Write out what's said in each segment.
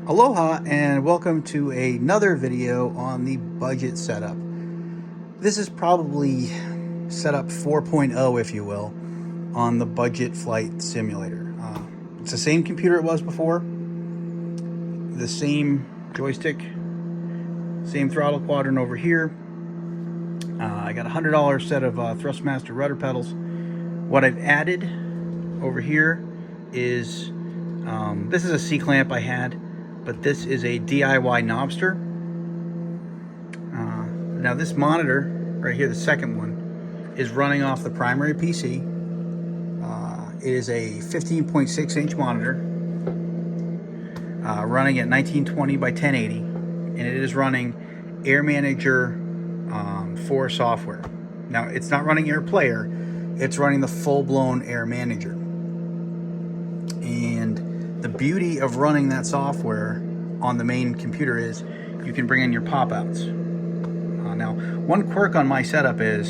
Aloha and welcome to another video on the budget setup. This is probably setup 4.0, if you will, on the budget flight simulator. It's the same computer it was before, the same joystick, same throttle quadrant over here. I got a $100 set of Thrustmaster rudder pedals. What I've added over here is, this is a C-clamp I had, but this is a DIY knobster. Now this monitor right here, the second one, is running off the primary PC. It is a 15.6 inch monitor, running at 1920 by 1080, and it is running Air Manager 4 software. Now it's not running Air Player, it's running the full-blown Air Manager. And the beauty of running that software on the main computer is you can bring in your pop-outs. Now, one quirk on my setup is,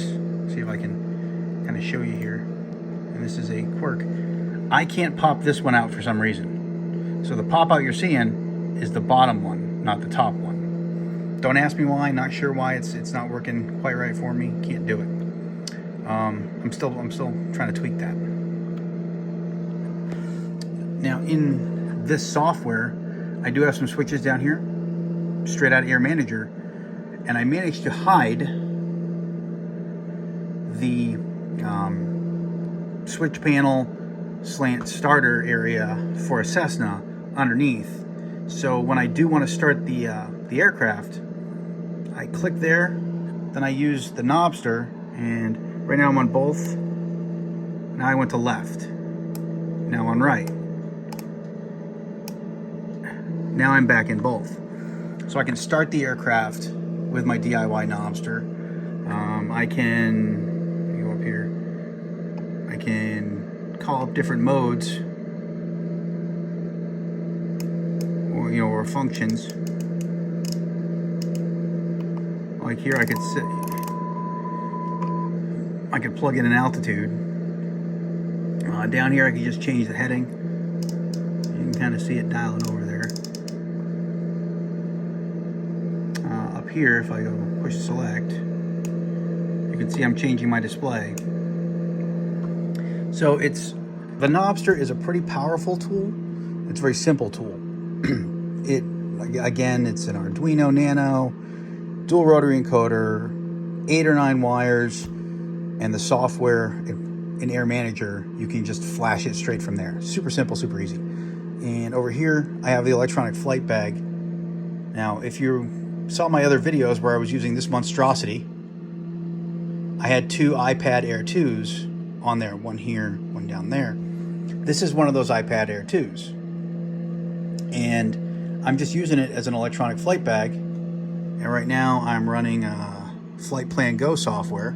see if I can kind of show you here, and this is a quirk. I can't pop this one out for some reason. So the pop-out you're seeing is the bottom one, not the top one. Don't ask me why, not sure why it's not working quite right for me. Can't do it. I'm still trying to tweak that. Now in this software, I do have some switches down here, straight out of Air Manager, and I managed to hide the switch panel slant starter area for a Cessna underneath. So when I do want to start the aircraft, I click there, then I use the knobster, and right now I'm on both. Now I went to left. Now on right. Now I'm back in both. So I can start the aircraft with my DIY knobster. I can go up here. I can call up different modes, or or functions. Like here, I could plug in an altitude. Down here, I could just change the heading. You can kind of see it dialing over there. Up here, if I go push select, you can see I'm changing my display. So the knobster is a pretty powerful tool. It's a very simple tool. Again, it's an Arduino Nano, dual rotary encoder, 8 or 9 wires, and the software in Air Manager, you can just flash it straight from there. Super simple, super easy. And over here, I have the electronic flight bag. Now, if you saw my other videos where I was using this monstrosity, I had 2 iPad Air 2s on there, one here, one down there. This is one of those iPad Air 2s. And I'm just using it as an electronic flight bag. And right now I'm running Flight Plan Go software.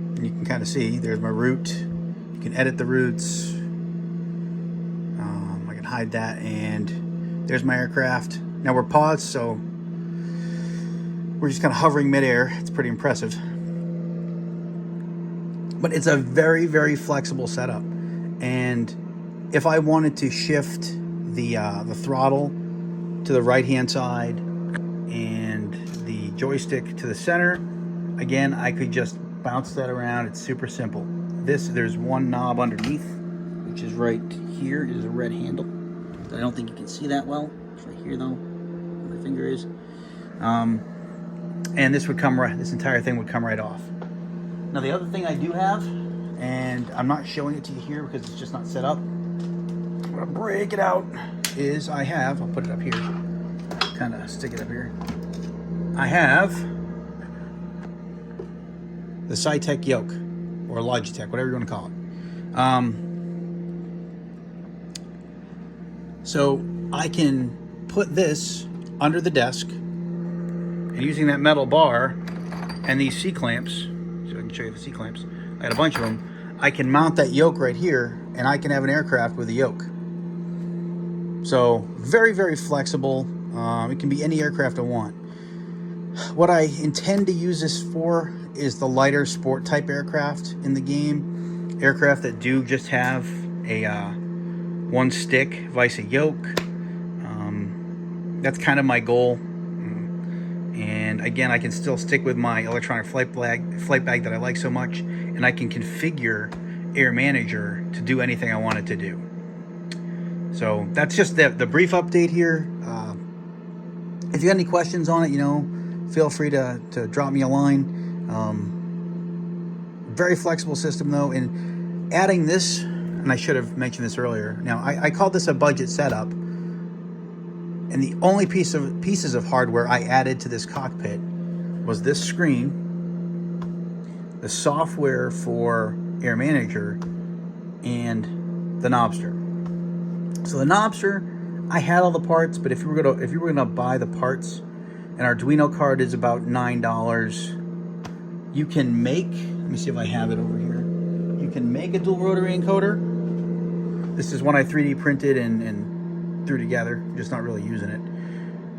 And you can kind of see, there's my route. You can edit the routes. I can hide that, and there's my aircraft. Now we're paused, so we're just kind of hovering midair. It's pretty impressive. But it's a very, very flexible setup. And if I wanted to shift the throttle to the right-hand side and the joystick to the center, again, I could just bounce that around. It's super simple. There's one knob underneath, which is right here. It is a red handle. I don't think you can see that well. It's right here though, where my finger is. And this entire thing would come right off. Now the other thing I do have, and I'm not showing it to you here because it's just not set up, I'm gonna break it out, is I'll put it up here, kind of stick it up here. I have the Cytec yoke, or Logitech, whatever you want to call it. So I can put this under the desk, and using that metal bar and these C-clamps, so I can show you the C-clamps, I got a bunch of them, I can mount that yoke right here, and I can have an aircraft with a yoke. So very, very flexible. It can be any aircraft I want. What I intend to use this for is the lighter sport type aircraft in the game. Aircraft that do just have a one stick vice a yoke. That's kind of my goal. And again, I can still stick with my electronic flight bag that I like so much, and I can configure Air Manager to do anything I want it to do. So that's just the brief update here. If you got any questions on it, feel free to drop me a line. Very flexible system though, and adding this, and I should have mentioned this earlier. Now I called this a budget setup, and the only pieces of hardware I added to this cockpit was this screen, the software for Air Manager, and the knobster. So the knobster, I had all the parts, but if you were gonna buy the parts, an Arduino card is about $9. You can make, let me see if I have it over here. You can make a dual rotary encoder. This is one I 3D printed and threw together, just not really using it.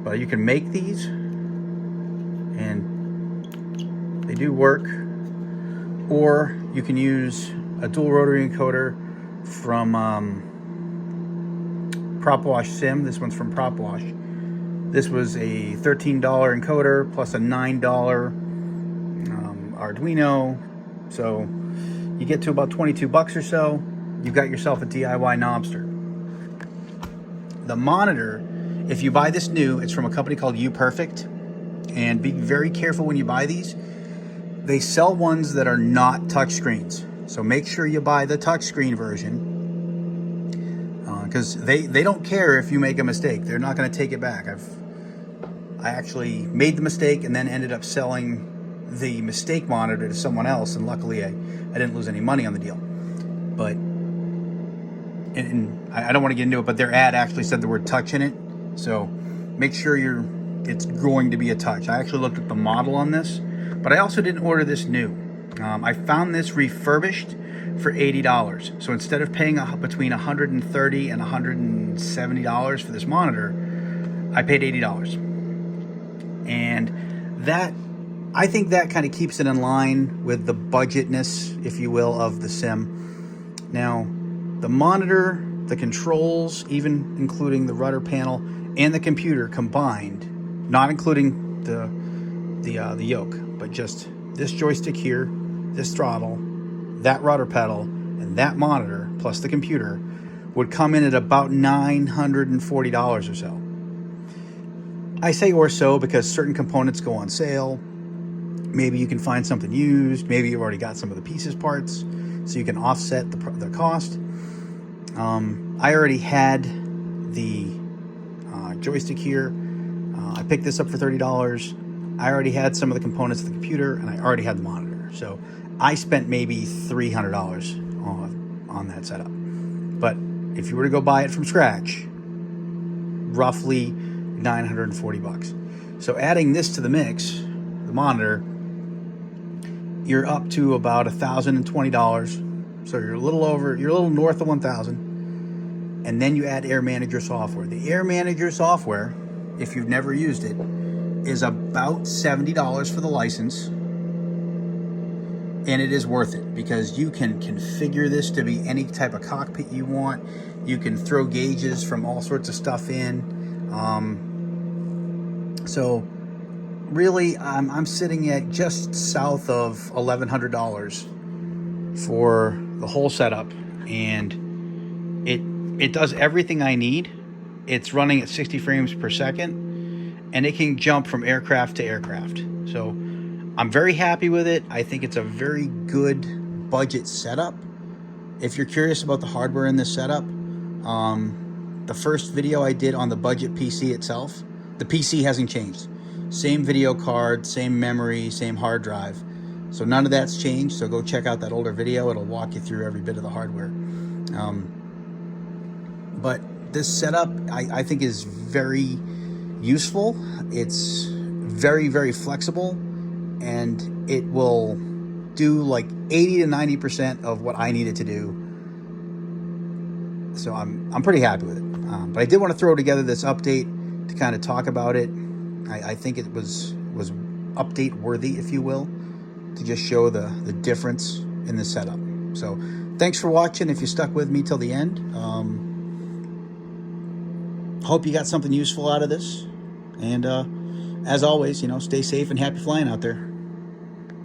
But you can make these, and they do work. Or you can use a dual rotary encoder from PropWash Sim. This one's from PropWash. This was a $13 encoder plus a $9 Arduino. So you get to about 22 bucks or so. You've got yourself a DIY knobster. The monitor, if you buy this new, it's from a company called UPerfect. And be very careful when you buy these. They sell ones that are not touchscreens. So make sure you buy the touchscreen version. Because they don't care if you make a mistake. They're not going to take it back. I actually made the mistake and then ended up selling the mistake monitor to someone else, and luckily I didn't lose any money on the deal. But and I don't want to get into it, but their ad actually said the word touch in it, so make sure it's going to be a touch. I actually looked at the model on this, but I also didn't order this new. I found this refurbished for $80. So instead of paying between $130 and $170 for this monitor, I paid $80. And that, I think that kind of keeps it in line with the budgetness, if you will, of the sim. Now, the monitor, the controls, even including the rudder panel and the computer combined, not including the yoke, but just this joystick here, this throttle, that rudder pedal, and that monitor, plus the computer, would come in at about $940 or so. I say or so because certain components go on sale. Maybe you can find something used. Maybe you've already got some of the pieces parts, so you can offset the cost. I already had the joystick here. I picked this up for $30. I already had some of the components of the computer, and I already had the monitor. So I spent maybe $300 on that setup. But if you were to go buy it from scratch, roughly 940 bucks. So adding this to the mix, the monitor, you're up to about $1,020. So you're a little north of 1,000. And then you add Air Manager software. The Air Manager software, if you've never used it, is about $70 for the license. And it is worth it because you can configure this to be any type of cockpit you want. You can throw gauges from all sorts of stuff in. So really, I'm sitting at just south of $1,100 for the whole setup, and it does everything I need. It's running at 60 frames per second, and it can jump from aircraft to aircraft. So I'm very happy with it. I think it's a very good budget setup. If you're curious about the hardware in this setup, the first video I did on the budget PC itself, the PC hasn't changed. Same video card, same memory, same hard drive. So none of that's changed. So go check out that older video. It'll walk you through every bit of the hardware. But this setup, I think, is very useful. It's very, very flexible, and it will do like 80 to 90% of what I need it to do. So I'm pretty happy with it. But I did want to throw together this update to kind of talk about it. I think it was update worthy, if you will, to just show the difference in the setup. So thanks for watching. If you stuck with me till the end, Hope you got something useful out of this. And as always, stay safe and happy flying out there.